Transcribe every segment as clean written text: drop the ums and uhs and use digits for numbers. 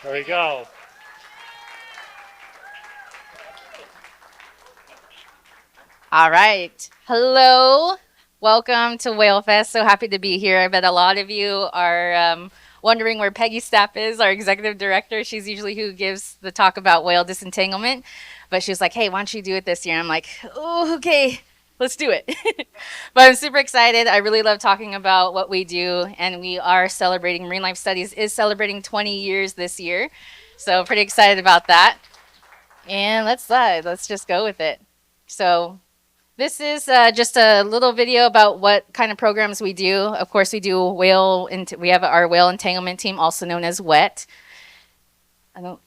There we go. All right. Hello. Welcome to Whale Fest. So happy to be here. I bet a lot of you are wondering where Peggy Stapp is, our executive director. She's usually who gives the talk about whale disentanglement. But she was like, hey, why don't you do it this year? And I'm like, oh, okay, let's do it. But I'm super excited. I really love talking about what we do. And we are celebrating, Marine Life Studies is celebrating 20 years this year. So pretty excited about that. And let's just go with it. So this is just a little video about what kind of programs we do. Of course, we do we have our whale entanglement team, also known as WET. I don't.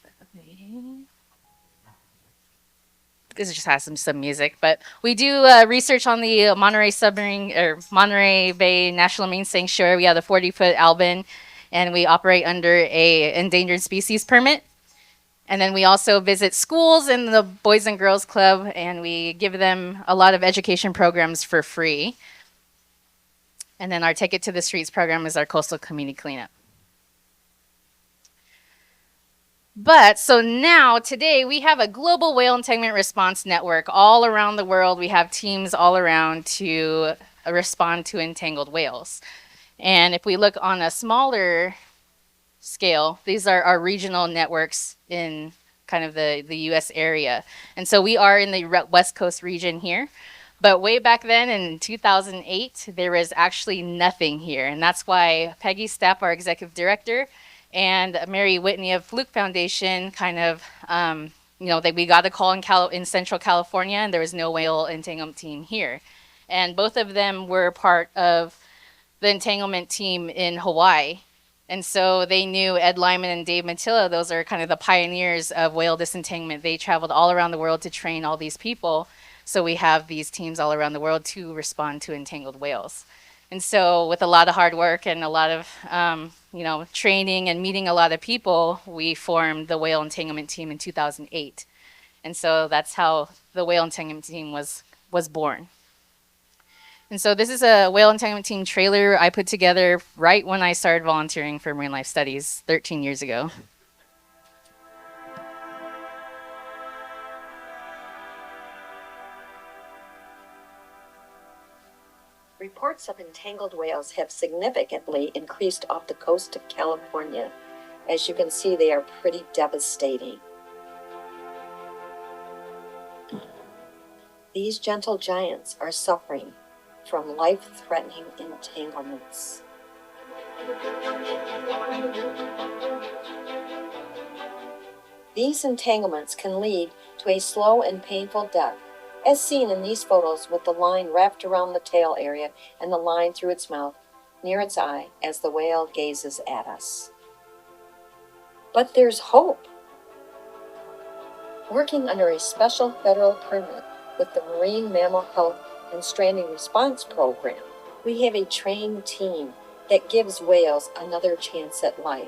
This just has some music, but we do research on the Monterey submarine or Monterey Bay National Marine Sanctuary. We have the 40-foot Albin, and we operate under a endangered species permit. And then we also visit schools and the Boys and Girls Club, and we give them a lot of education programs for free. And then our Take It to the Streets program is our coastal community cleanup. But so now, today, we have a global whale entanglement response network all around the world. We have teams all around to respond to entangled whales. And if we look on a smaller scale, these are our regional networks in kind of the US area. And so we are in the West Coast region here. But way back then in 2008, there was actually nothing here. And that's why Peggy Stapp, our executive director, and Mary Whitney of Fluke Foundation kind of, we got a call in Central California, and there was no whale entanglement team here. And both of them were part of the entanglement team in Hawaii. And so they knew Ed Lyman and Dave Matillo. Those are kind of the pioneers of whale disentanglement. They traveled all around the world to train all these people. So we have these teams all around the world to respond to entangled whales. And so with a lot of hard work and a lot of training and meeting a lot of people, we formed the whale entanglement team in 2008. And so that's how the whale entanglement team was born. And so this is a whale entanglement team trailer I put together right when I started volunteering for Marine Life Studies 13 years ago. Reports of entangled whales have significantly increased off the coast of California. As you can see, they are pretty devastating. These gentle giants are suffering from life-threatening entanglements. These entanglements can lead to a slow and painful death, as seen in these photos with the line wrapped around the tail area and the line through its mouth near its eye as the whale gazes at us. But there's hope. Working under a special federal permit with the Marine Mammal Health and Stranding Response Program, we have a trained team that gives whales another chance at life,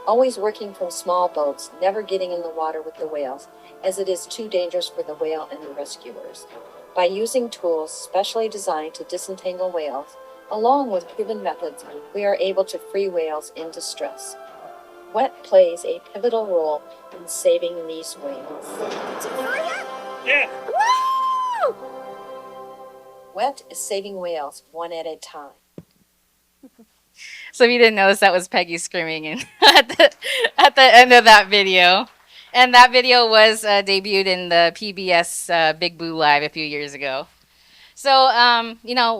always working from small boats, never getting in the water with the whales, as it is too dangerous for the whale and the rescuers. By using tools specially designed to disentangle whales, along with proven methods, we are able to free whales in distress. WET plays a pivotal role in saving these whales. Yeah. Woo! WET is saving whales one at a time. So if you didn't notice, that was Peggy screaming at the end of that video. And that video was debuted in the PBS Big Blue Live a few years ago. So,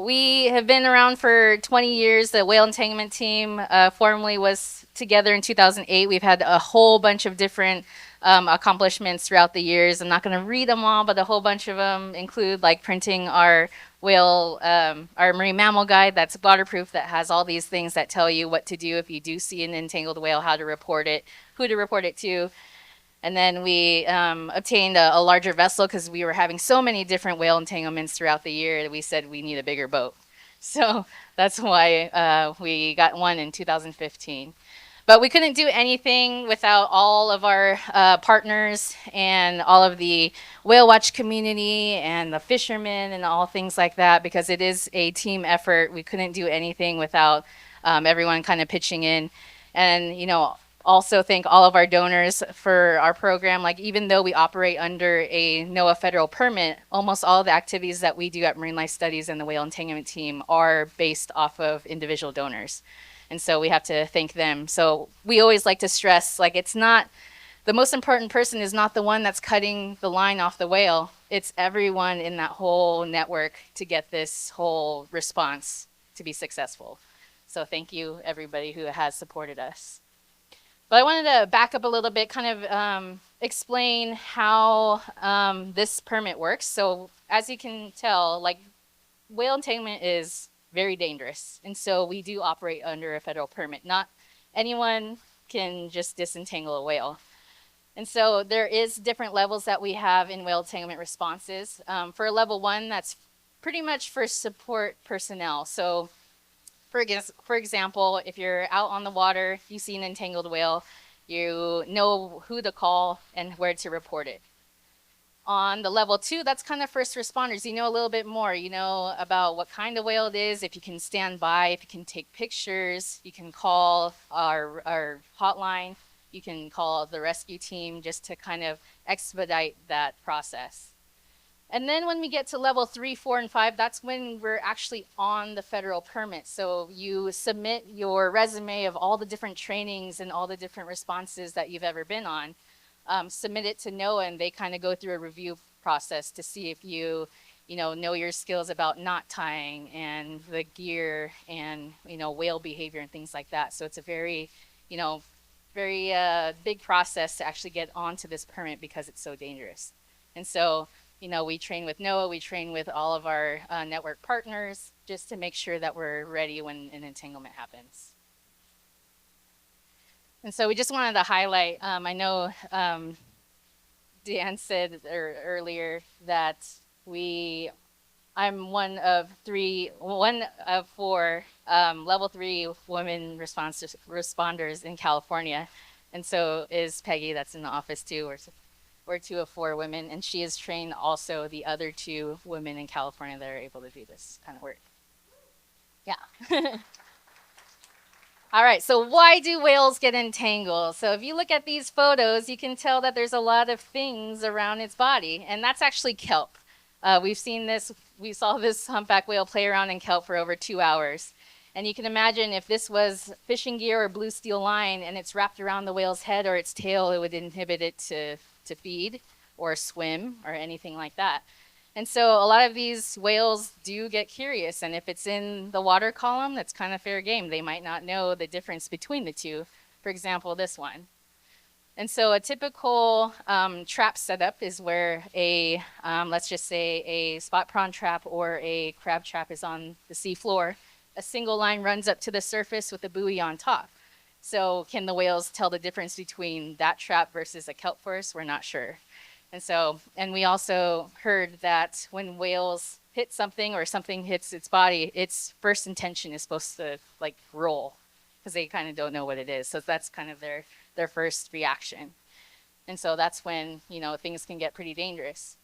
we have been around for 20 years. The whale entanglement team formally was together in 2008. We've had a whole bunch of different accomplishments throughout the years. I'm not going to read them all, but a whole bunch of them include like printing our our marine mammal guide that's waterproof, that has all these things that tell you what to do if you do see an entangled whale, how to report it, who to report it to. And then we obtained a larger vessel because we were having so many different whale entanglements throughout the year that we said we need a bigger boat. So that's why we got one in 2015. But we couldn't do anything without all of our partners and all of the whale watch community and the fishermen and all things like that, because it is a team effort. We couldn't do anything without everyone kind of pitching in. And, also thank all of our donors for our program. Like, even though we operate under a NOAA federal permit, almost all the activities that we do at Marine Life Studies and the Whale Entanglement team are based off of individual donors. And so we have to thank them. So we always like to stress, like, it's not, the most important person is not the one that's cutting the line off the whale. It's everyone in that whole network to get this whole response to be successful. So thank you, everybody who has supported us. But I wanted to back up a little bit, kind of explain how this permit works. So as you can tell, like, whale entanglement is very dangerous. And so we do operate under a federal permit. Not anyone can just disentangle a whale. And so there is different levels that we have in whale entanglement responses. For level 1, that's pretty much for support personnel. So for example, if you're out on the water, you see an entangled whale, you know who to call and where to report it. On the level 2, that's kind of first responders. You know a little bit more. You know about what kind of whale it is, if you can stand by, if you can take pictures, you can call our hotline, you can call the rescue team just to kind of expedite that process. And then when we get to level 3, 4, and 5, that's when we're actually on the federal permit. So you submit your resume of all the different trainings and all the different responses that you've ever been on. Submit it to NOAA, and they kind of go through a review process to see if you know your skills about knot tying and the gear and, whale behavior and things like that. So it's a very, very big process to actually get onto this permit because it's so dangerous. And so, we train with NOAA, we train with all of our network partners just to make sure that we're ready when an entanglement happens. And so we just wanted to highlight, I know Dan said earlier that I'm one of 4 level 3 women responders in California. And so is Peggy, that's in the office too. We're 2 of 4 women, and she has trained also the other 2 women in California that are able to do this kind of work. Yeah. All right, so why do whales get entangled? So if you look at these photos, you can tell that there's a lot of things around its body, and that's actually kelp. We saw this humpback whale play around in kelp for over 2 hours. And you can imagine if this was fishing gear or blue steel line and it's wrapped around the whale's head or its tail, it would inhibit it to feed or swim or anything like that. And so a lot of these whales do get curious, and if it's in the water column, that's kind of fair game. They might not know the difference between the two. For example, this one. And so a typical trap setup is where let's just say a spot prawn trap or a crab trap is on the sea floor. A single line runs up to the surface with a buoy on top. So can the whales tell the difference between that trap versus a kelp forest? We're not sure. And we also heard that when whales hit something or something hits its body, its first intention is supposed to roll because they kind of don't know what it is. So that's kind of their first reaction. And so that's when, things can get pretty dangerous.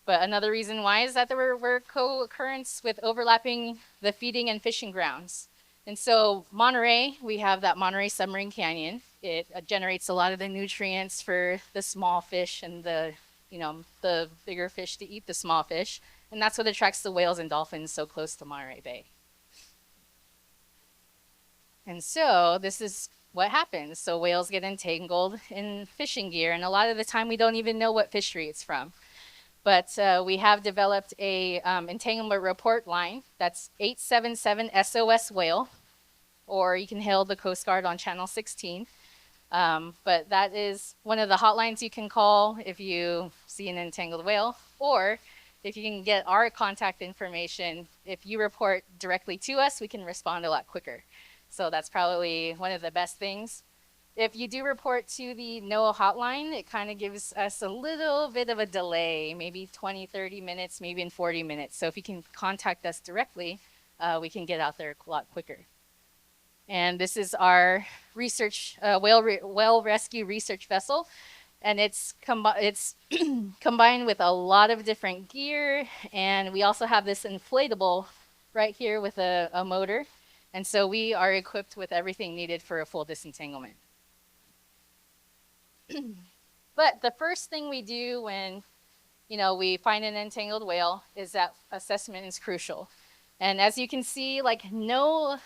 But another reason why is that there were co-occurrence with overlapping the feeding and fishing grounds. And so Monterey, we have that Monterey Submarine Canyon. It generates a lot of the nutrients for the small fish and the bigger fish to eat the small fish. And that's what attracts the whales and dolphins so close to Monterey Bay. And so this is what happens. So whales get entangled in fishing gear. And a lot of the time we don't even know what fishery it's from. But we have developed a entanglement report line. That's 877 SOS Whale. Or you can hail the Coast Guard on channel 16. But that is one of the hotlines you can call if you see an entangled whale, or if you can get our contact information. If you report directly to us, we can respond a lot quicker. So that's probably one of the best things. If you do report to the NOAA hotline, it kind of gives us a little bit of a delay, maybe 20, 30 minutes, maybe in 40 minutes. So if you can contact us directly, we can get out there a lot quicker. And this is our research whale rescue research vessel, and it's combined with a lot of different gear. And we also have this inflatable right here with a motor, and so we are equipped with everything needed for a full disentanglement. But the first thing we do when we find an entangled whale is that assessment is crucial. And as you can see, like no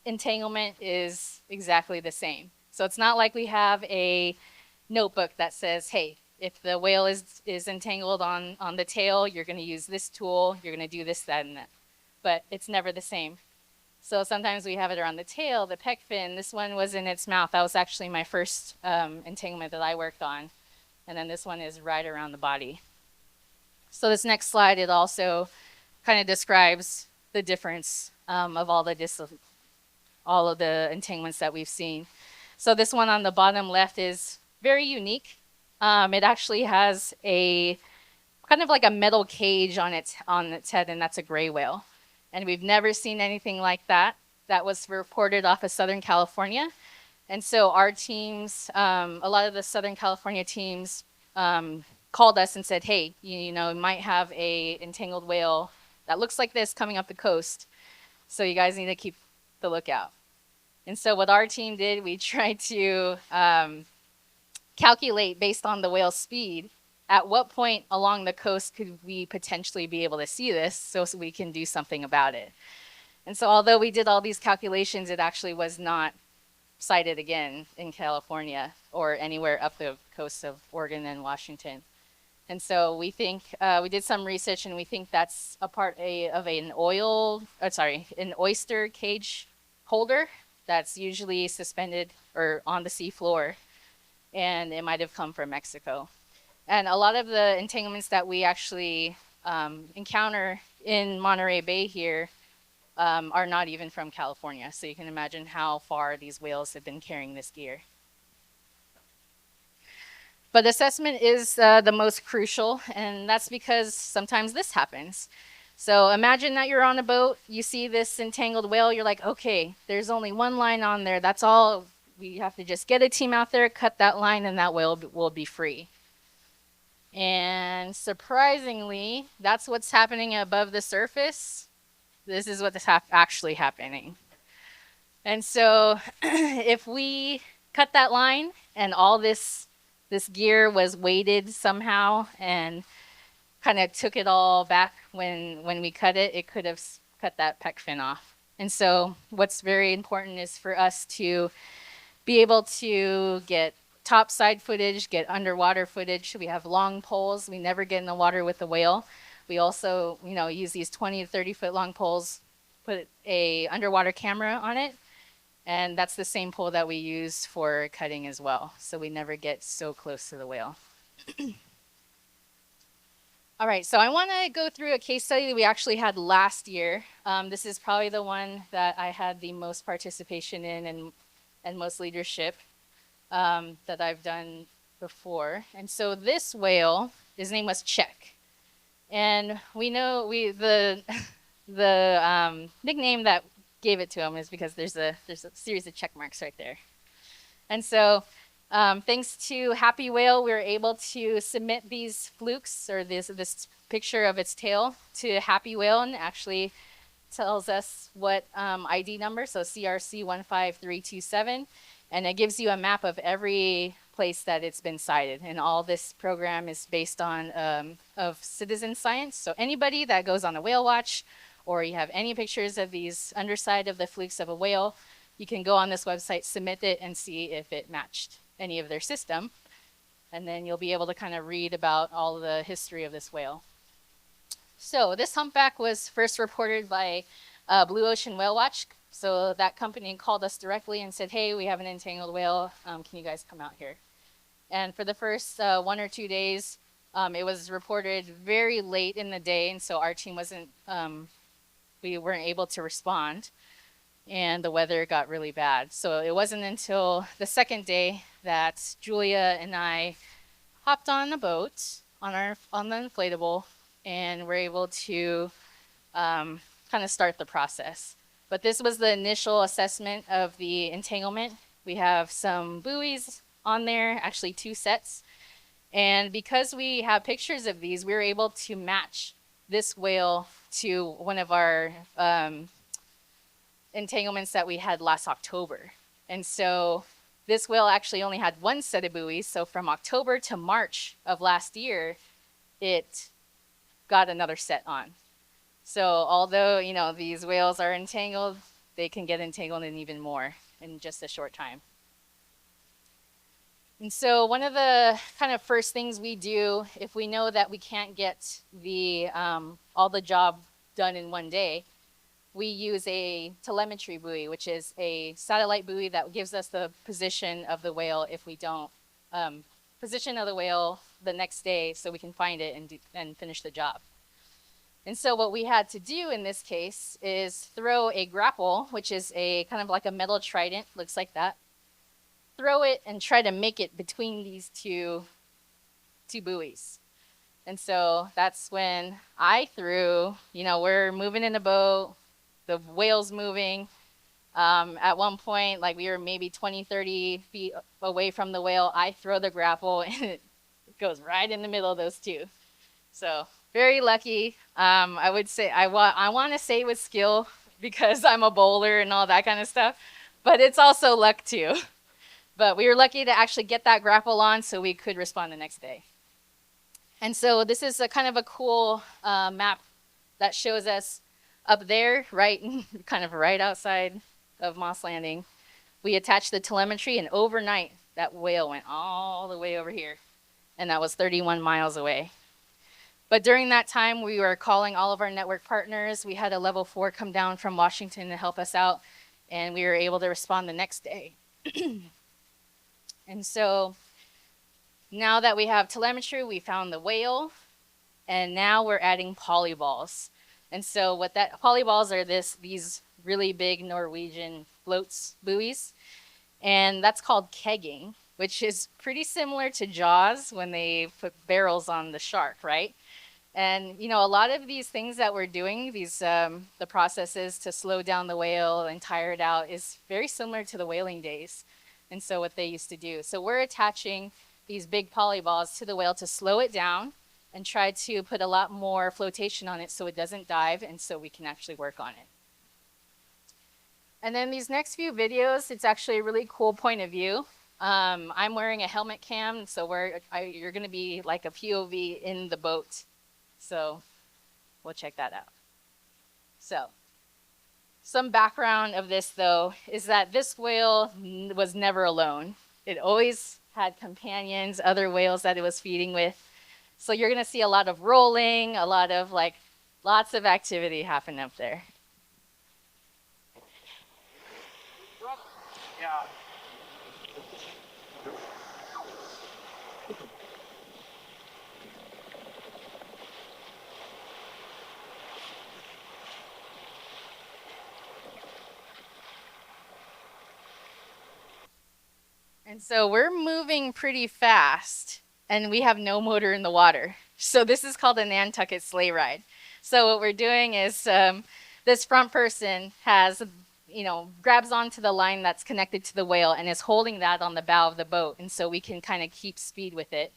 entanglement is exactly the same. So it's not like we have a notebook that says, hey, if the whale is entangled on the tail, you're going to use this tool, you're going to do this, that, and that. But it's never the same. So sometimes we have it around the tail, the pec fin. This one was in its mouth. That was actually my first entanglement that I worked on. And then this one is right around the body. So this next slide, it also kind of describes the difference of all of the entanglements that we've seen. So this one on the bottom left is very unique. It actually has a kind of like a metal cage on its head, and that's a gray whale. And we've never seen anything like that. That was reported off of Southern California. And so our teams, a lot of the Southern California teams called us and said, hey, you might have a entangled whale that looks like this coming up the coast. So you guys need to keep the lookout. And so what our team did, we tried to calculate based on the whale's speed, at what point along the coast could we potentially be able to see this so we can do something about it. And so although we did all these calculations, it actually was not sighted again in California or anywhere up the coast of Oregon and Washington. And so we think, we did some research, and we think that's a part of an oyster cage holder that's usually suspended or on the sea floor, and it might have come from Mexico. And a lot of the entanglements that we actually encounter in Monterey Bay here are not even from California. So you can imagine how far these whales have been carrying this gear. But assessment is the most crucial, and that's because sometimes this happens. So imagine that you're on a boat, you see this entangled whale, you're like, okay, there's only one line on there, that's all. We have to just get a team out there, cut that line, and that whale will be free. And surprisingly, that's what's happening above the surface. This is what's actually happening. And so if we cut that line and all this gear was weighted somehow and kind of took it all back when we cut it, it could have cut that pec fin off. And so what's very important is for us to be able to get topside footage, get underwater footage. We have long poles. We never get in the water with the whale. We also, use these 20 to 30 foot long poles, put a underwater camera on it, and that's the same pole that we use for cutting as well. So we never get so close to the whale. All right, so I want to go through a case study that we actually had last year. This is probably the one that I had the most participation in and most leadership that I've done before. And so this whale, his name was Check. And we know the nickname that gave it to him is because there's a series of check marks right there. And so thanks to Happy Whale, we were able to submit these flukes or this picture of its tail to Happy Whale, and actually tells us what ID number, so CRC 15327, and it gives you a map of every place that it's been sighted. And all this program is based on of citizen science. So anybody that goes on a whale watch, or you have any pictures of these underside of the flukes of a whale, you can go on this website, submit it, and see if it matched any of their system. And then you'll be able to kind of read about all the history of this whale. So this humpback was first reported by Blue Ocean Whale Watch. So that company called us directly and said, hey, we have an entangled whale. Can you guys come out here? And for the first 1 or 2 days, it was reported very late in the day. And so our team we weren't able to respond. And the weather got really bad. So it wasn't until the second day that Julia and I hopped on a boat on the inflatable, and were able to kind of start the process. But this was the initial assessment of the entanglement. We have some buoys on there, actually 2 sets. And because we have pictures of these, we were able to match this whale to one of our entanglements that we had last October. And so this whale actually only had one set of buoys. So from October to March of last year, it got another set on. So although, you know, these whales are entangled, they can get entangled in even more in just a short time. And so one of the kind of first things we do if we know that we can't get the all the job done in one day, we use a telemetry buoy, which is a satellite buoy that gives us the position of the whale if we don't position of the whale the next day so we can find it and finish the job. And so what we had to do in this case is throw a grapple, which is a kind of like a metal trident, looks like that. Throw it and try to make it between these two buoys. And so that's when I threw, you know, we're moving in the boat, the whale's moving. At one point, like we were maybe 20, 30 feet away from the whale, I throw the grapple and it goes right in the middle of those two. So very lucky. I would say, I want to say with skill because I'm a bowler and all that kind of stuff, but it's also luck too. But we were lucky to actually get that grapple on so we could respond the next day. And so this is a kind of a cool map that shows us up there, right, kind of right outside of Moss Landing. We attached the telemetry, and overnight that whale went all the way over here, and that was 31 miles away. But during that time, we were calling all of our network partners. We had a level 4 come down from Washington to help us out, and we were able to respond the next day. And so now that we have telemetry, we found the whale, and now we're adding polyballs. And so what that polyballs are these really big Norwegian floats buoys, and that's called kegging, which is pretty similar to Jaws when they put barrels on the shark, right? And you know, a lot of these things that we're doing, these the processes to slow down the whale and tire it out, is very similar to the whaling days. And so what they used to do. So we're attaching these big polyballs to the whale to slow it down and try to put a lot more flotation on it so it doesn't dive and so we can actually work on it. And then these next few videos, it's actually a really cool point of view. I'm wearing a helmet cam, so you're going to be like a POV in the boat. So we'll check that out. So some background of this, though, is that this whale was never alone. It always had companions, other whales that it was feeding with. So you're going to see a lot of rolling, a lot of lots of activity happen up there. Yeah. And so we're moving pretty fast, and we have no motor in the water. So this is called a Nantucket sleigh ride. So what we're doing is this front person has, you know, grabs onto the line that's connected to the whale and is holding that on the bow of the boat. And so we can kind of keep speed with it.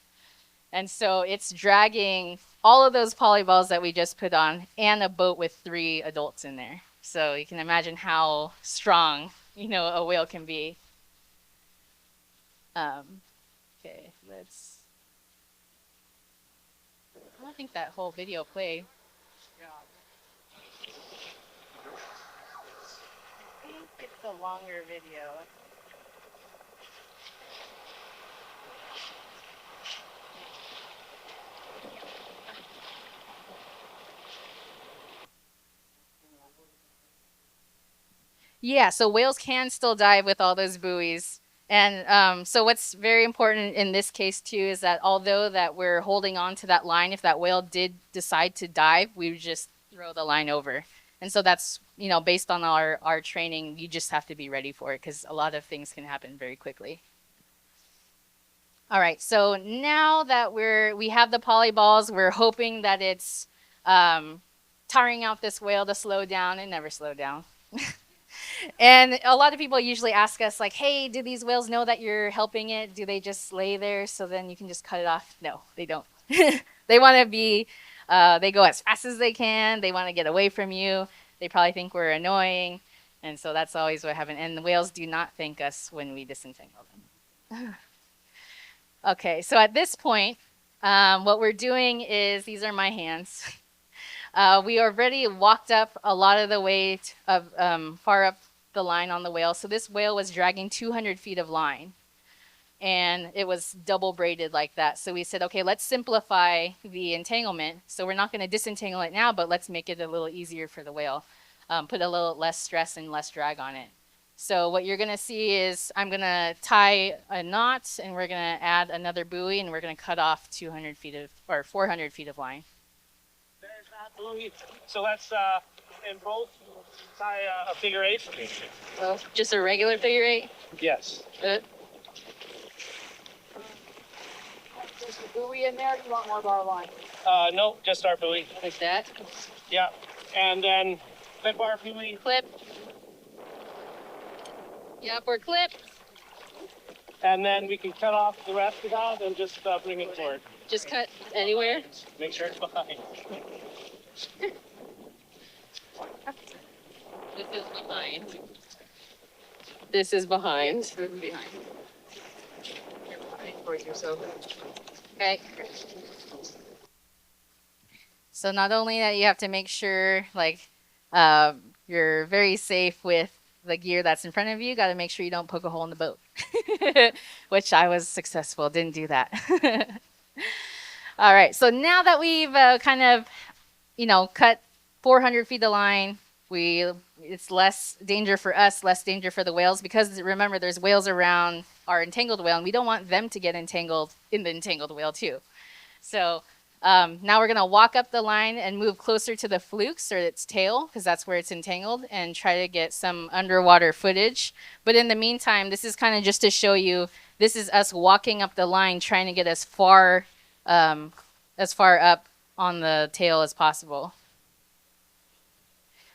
And so it's dragging all of those polyballs that we just put on and a boat with 3 adults in there. So you can imagine how strong, you know, a whale can be. Okay, I don't think that whole video played. Yeah. I think it's a longer video. Yeah, so whales can still dive with all those buoys. And so what's very important in this case too is that although that we're holding on to that line, if that whale did decide to dive, we would just throw the line over. And so that's, you know, based on our training, you just have to be ready for it because a lot of things can happen very quickly. All right, so now that we have the polyballs, we're hoping that it's tiring out this whale to slow down. It never slowed down. And a lot of people usually ask us like, hey, do these whales know that you're helping it? Do they just lay there so then you can just cut it off? No, they don't. They want to be, they go as fast as they can. They want to get away from you. They probably think we're annoying. And so that's always what happened. And the whales do not thank us when we disentangle them. Okay, so at this point, what we're doing is, these are my hands. We already walked up a lot of the way far up the line on the whale. So this whale was dragging 200 feet of line, and it was double braided like that. So we said, okay, let's simplify the entanglement. So we're not going to disentangle it now, but let's make it a little easier for the whale. Put a little less stress and less drag on it. So what you're going to see is I'm going to tie a knot, and we're going to add another buoy, and we're going to cut off 200 feet of, or 400 feet of line. There's that buoy. So let's in both tie a figure 8. Well, just a regular figure 8? Yes. There's a buoy in there. You want more bar line? No, just our buoy. Like that? Yeah. And then clip our buoy. Clip. Yep, we're clipped. And then we can cut off the rest of that and just bring it forward. Just cut anywhere? Make sure it's behind. This is behind. This is behind. Behind. Okay. So not only that, you have to make sure you're very safe with the gear that's in front of you. Got to make sure you don't poke a hole in the boat, which I was successful. Didn't do that. All right. So now that we've kind of, cut 400 feet of line, it's less danger for us, less danger for the whales, because remember, there's whales around our entangled whale, and we don't want them to get entangled in the entangled whale too. So now we're going to walk up the line and move closer to the flukes, or its tail, because that's where it's entangled, and try to get some underwater footage. But in the meantime, this is kind of just to show you, this is us walking up the line, trying to get as far up on the tail as possible.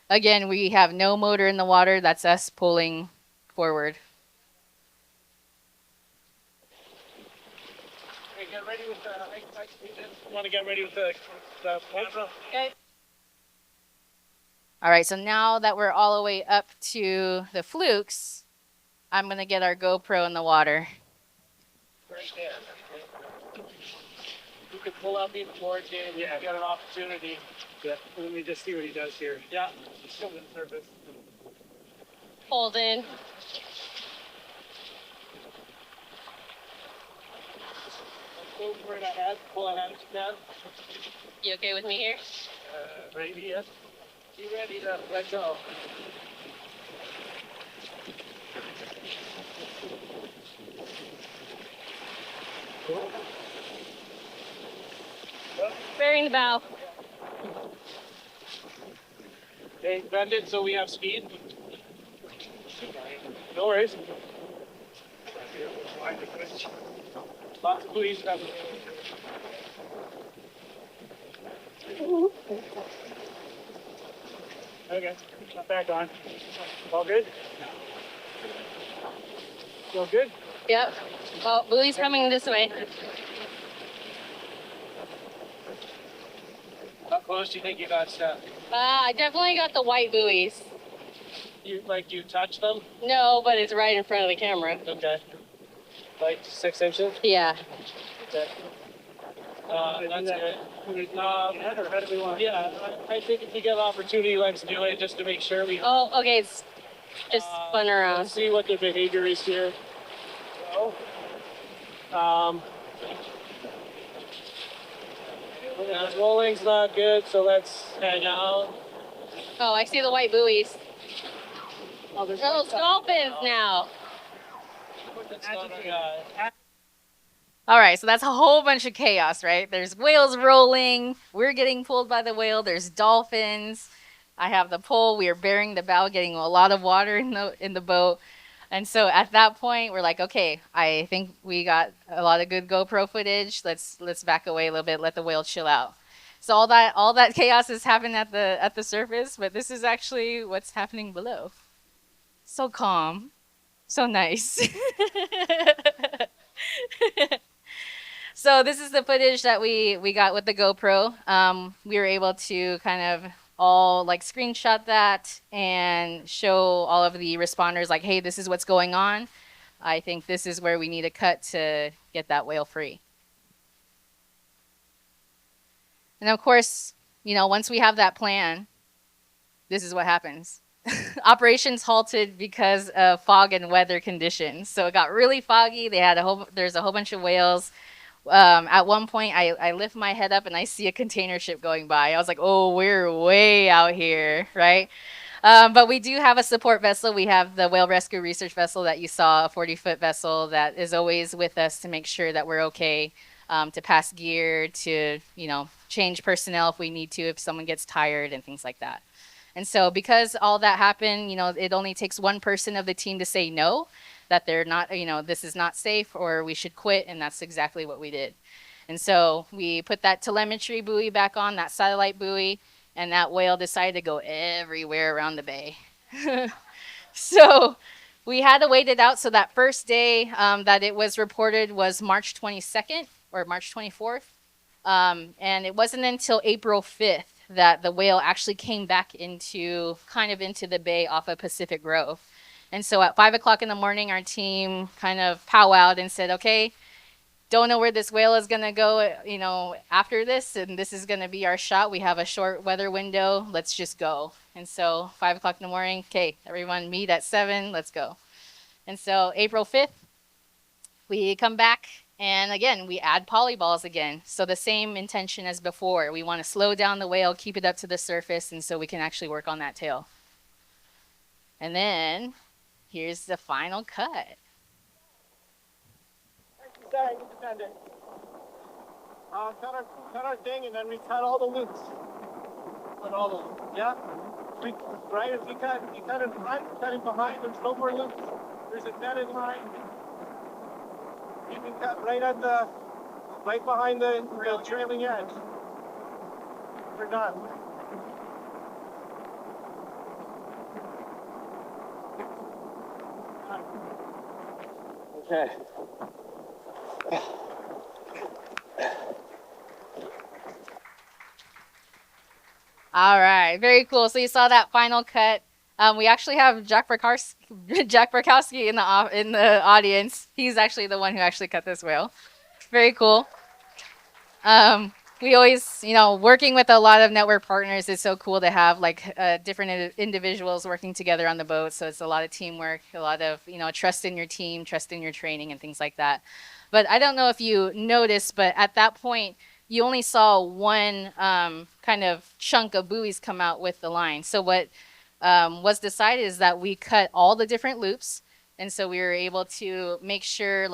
Again, we have no motor in the water. That's us pulling forward. Okay, get ready with the. Want to get ready with the camera? Okay. All right. So now that we're all the way up to the flukes, I'm gonna get our GoPro in the water. Right there. You can pull up even more, Jim. Yeah. Get an opportunity. Yeah. Let me just see what he does here. Yeah. Show the surface. Hold in. Go for it ahead. Pull ahead if you can. You okay with me here? Ready? Yes. You ready to let go? Cool. Bearing the bow. Okay, bend it so we have speed. No worries. Lots of buoys. Okay, not back on. All good? All good? Yep. Well, buoy's coming this way. How close do you think you got stuff? I definitely got the white buoys. You touch them? No, but it's right in front of the camera. Okay. Like 6 inches? Yeah. Okay. That's good. How do we want? Yeah, I think if we get an opportunity, let's do it just to make sure we. Oh, okay. It's just spun around. Let's see what the behavior is here. Yeah, rolling's not good, so let's hang out. Oh, I see the white buoys. Oh, there's those dolphins now. All right, so that's a whole bunch of chaos, right? There's whales rolling. We're getting pulled by the whale. There's dolphins. I have the pole. We are bearing the bow, getting a lot of water in the boat. And so at that point, we're like, okay, I think we got a lot of good GoPro footage. Let's back away a little bit, let the whale chill out. So all that chaos has happened at the surface, but this is actually what's happening below. So calm, so nice. So this is the footage that we got with the GoPro. We were able to kind of all like screenshot that and show all of the responders like, hey, this is what's going on. I think this is where we need a cut to get that whale free. And of course, once we have that plan, this is what happens. Operations halted because of fog and weather conditions. So it got really foggy. There's a whole bunch of whales. At one point, I lift my head up and I see a container ship going by. I was like, oh, we're way out here, right? But we do have a support vessel. We have the whale rescue research vessel that you saw, a 40-foot vessel that is always with us to make sure that we're okay, to pass gear, to, change personnel if we need to, if someone gets tired and things like that. And so because all that happened, it only takes one person of the team to say no, that they're not, this is not safe or we should quit. And that's exactly what we did. And so we put that telemetry buoy back on, that satellite buoy, and that whale decided to go everywhere around the bay. So we had to wait it out. So that first day that it was reported was March 22nd or March 24th. And it wasn't until April 5th that the whale actually came back into the bay off of Pacific Grove. And so at 5 o'clock in the morning, our team kind of powwowed and said, okay, don't know where this whale is going to go, after this. And this is going to be our shot. We have a short weather window. Let's just go. And so 5 o'clock in the morning, okay, everyone meet at 7. Let's go. And so April 5th, we come back. And again, we add polyballs again. So the same intention as before. We want to slow down the whale, keep it up to the surface, and so we can actually work on that tail. And then here's the final cut. Independent. Cut our thing, and then we cut all the loops. Cut all the loops. Yeah. Right as you cut in front, cut in behind. There's no more loops. There's a netted line. You can cut right behind the trailing edge. We're done. Okay. All right, very cool. So you saw that final cut. We actually have Jack Barkowski in the audience. He's actually the one who actually cut this whale. Very cool. We always, working with a lot of network partners, it's so cool to have different individuals working together on the boat. So it's a lot of teamwork, a lot of, trust in your team, trust in your training and things like that. But I don't know if you noticed, but at that point, you only saw one kind of chunk of buoys come out with the line. So what was decided is that we cut all the different loops. And so we were able to make sure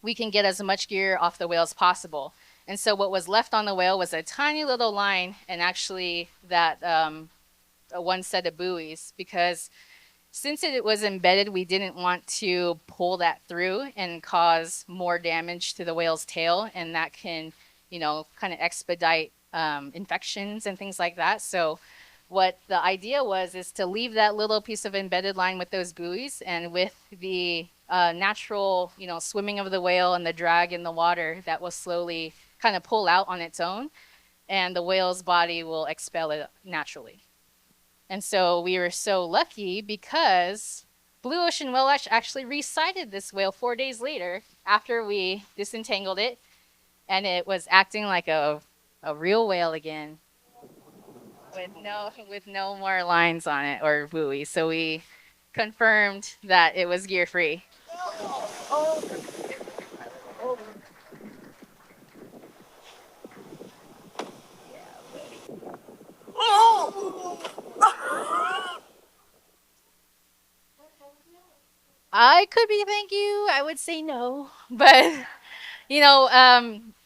we can get as much gear off the whale as possible. And so what was left on the whale was a tiny little line and actually that one set of buoys, because since it was embedded, we didn't want to pull that through and cause more damage to the whale's tail. And that can, kind of expedite infections and things like that. So what the idea is to leave that little piece of embedded line with those buoys, and with the natural, swimming of the whale and the drag in the water, that will slowly kind of pull out on its own, and the whale's body will expel it naturally. And so we were so lucky because Blue Ocean Whale Watch actually resighted this whale 4 days later after we disentangled it, and it was acting like a real whale again with no more lines on it or buoys. So we confirmed that it was gear free. I could be thank you. I would say no. But,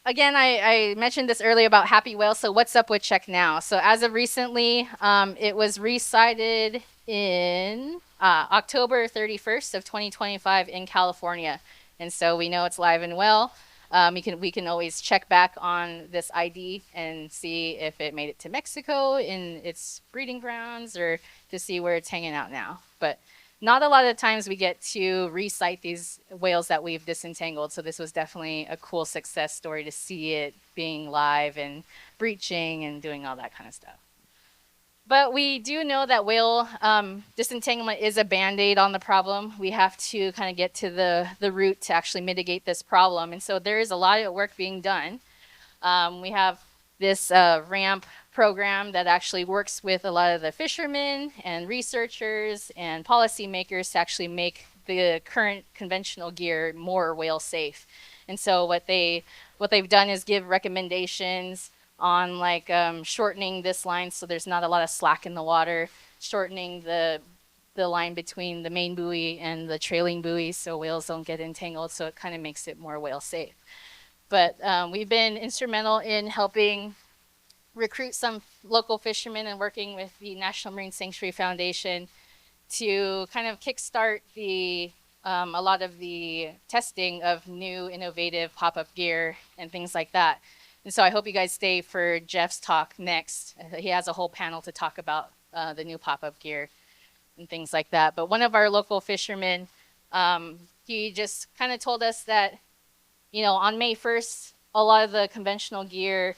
again, I mentioned this earlier about Happy Whale. So what's up with Check Now? So as of recently, it was resighted in October 31st of 2025 in California. And so we know it's live and well. We can always check back on this ID and see if it made it to Mexico in its breeding grounds, or to see where it's hanging out now. But not a lot of times we get to resight these whales that we've disentangled. So this was definitely a cool success story to see it being live and breaching and doing all that kind of stuff. But we do know that whale disentanglement is a band-aid on the problem. We have to kind of get to the root to actually mitigate this problem. And so there is a lot of work being done. We have this RAMP program that actually works with a lot of the fishermen and researchers and policymakers to actually make the current conventional gear more whale safe. And so what they've done is give recommendations on like shortening this line so there's not a lot of slack in the water, shortening the line between the main buoy and the trailing buoy so whales don't get entangled, so it kind of makes it more whale safe. But we've been instrumental in helping recruit some local fishermen and working with the National Marine Sanctuary Foundation to kind of kickstart a lot of the testing of new innovative pop-up gear and things like that. And so I hope you guys stay for Jeff's talk next. He has a whole panel to talk about the new pop-up gear and things like that. But one of our local fishermen, he just kind of told us that, on May 1st, a lot of the conventional gear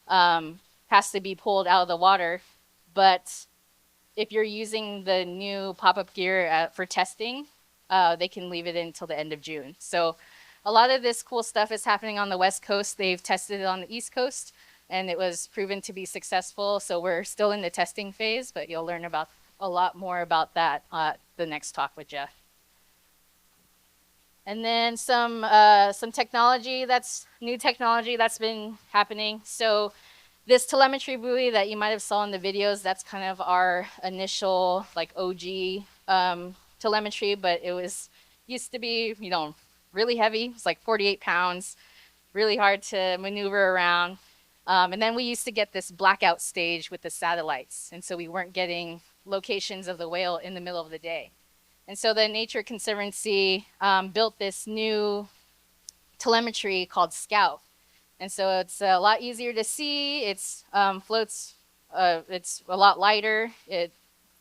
has to be pulled out of the water. But if you're using the new pop-up gear for testing, they can leave it until the end of June. So a lot of this cool stuff is happening on the West Coast. They've tested it on the East Coast, and it was proven to be successful. So we're still in the testing phase, but you'll learn about a lot more about that the next talk with Jeff. And then some technology new technology that's been happening. So this telemetry buoy that you might have saw in the videos, that's kind of our initial like OG telemetry, but it used to be, really heavy. It's like 48 pounds, really hard to maneuver around. And then we used to get this blackout stage with the satellites. And so we weren't getting locations of the whale in the middle of the day. And so the Nature Conservancy built this new telemetry called Scout. And so it's a lot easier to see. It's floats. It's a lot lighter. It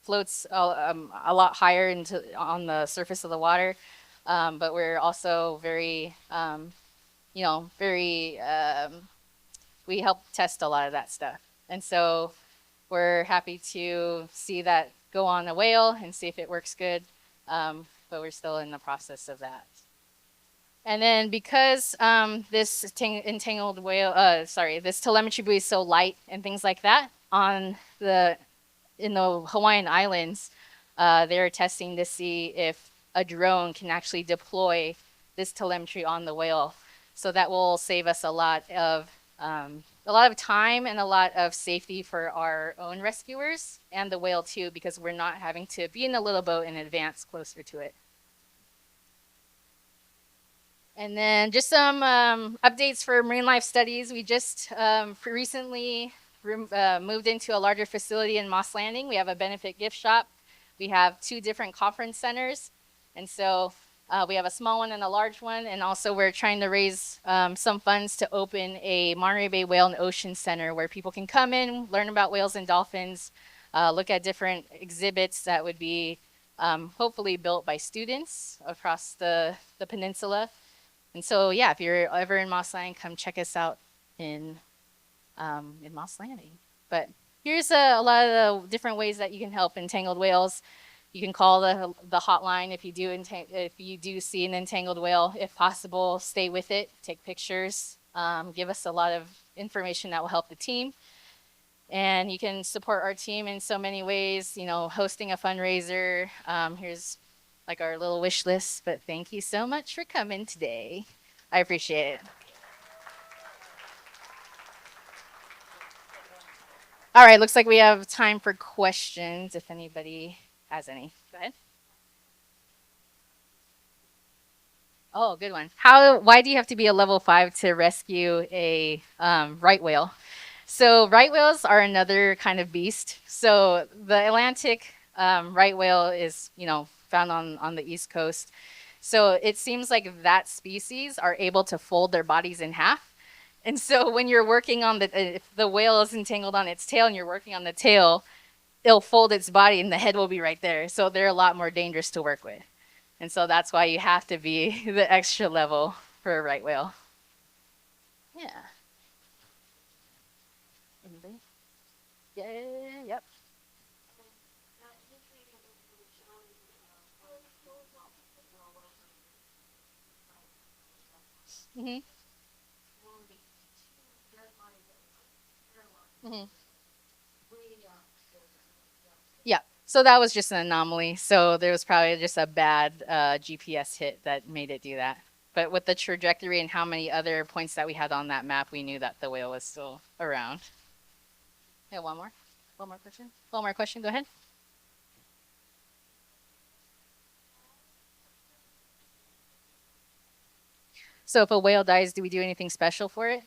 floats a lot higher on the surface of the water. But we're also very, we help test a lot of that stuff. And so we're happy to see that go on a whale and see if it works good. But we're still in the process of that. And then because this entangled whale, this telemetry buoy is so light and things like that, in the Hawaiian Islands, they're testing to see if a drone can actually deploy this telemetry on the whale. So that will save us a lot of time and a lot of safety for our own rescuers and the whale too, because we're not having to be in a little boat and advance closer to it. And then just some updates for marine life studies. We just recently moved into a larger facility in Moss Landing. We have a benefit gift shop. We have 2 different conference centers. And so we have a small one and a large one. And also we're trying to raise some funds to open a Monterey Bay Whale and Ocean Center where people can come in, learn about whales and dolphins, look at different exhibits that would be hopefully built by students across the peninsula. And so, yeah, if you're ever in Moss Landing, come check us out in Moss Landing. But here's a lot of the different ways that you can help entangled whales. You can call the hotline if you do see an entangled whale. If possible, stay with it, take pictures, give us a lot of information that will help the team. And you can support our team in so many ways, hosting a fundraiser. Here's like our little wish list, but thank you so much for coming today. I appreciate it. All right, looks like we have time for questions if anybody has any. Go ahead. Oh, good one. Why do you have to be a level 5 to rescue a right whale? So right whales are another kind of beast. So the Atlantic right whale is, found on the East Coast. So it seems like that species are able to fold their bodies in half. And so when you're working on if the whale is entangled on its tail and you're working on the tail, it'll fold its body and the head will be right there. So they're a lot more dangerous to work with. And so that's why you have to be the extra level for a right whale. Yeah. Anybody? Yeah, yep. Hmm. Hmm. Yeah. So that was just an anomaly. So there was probably just a bad GPS hit that made it do that. But with the trajectory and how many other points that we had on that map, we knew that the whale was still around. Yeah, one more. One more question. One more question. Go ahead. So if a whale dies, do we do anything special for it?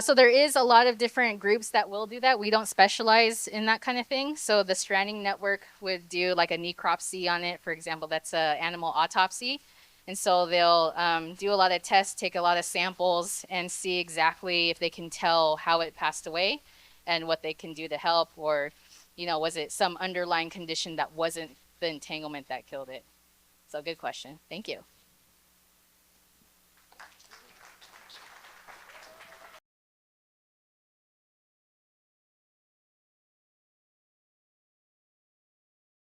So there is a lot of different groups that will do that. We don't specialize in that kind of thing. So the stranding network would do like a necropsy on it, for example. That's a animal autopsy, and so they'll do a lot of tests, take a lot of samples, and see exactly if they can tell how it passed away, and what they can do to help, or was it some underlying condition that wasn't the entanglement that killed it? So good question. Thank you.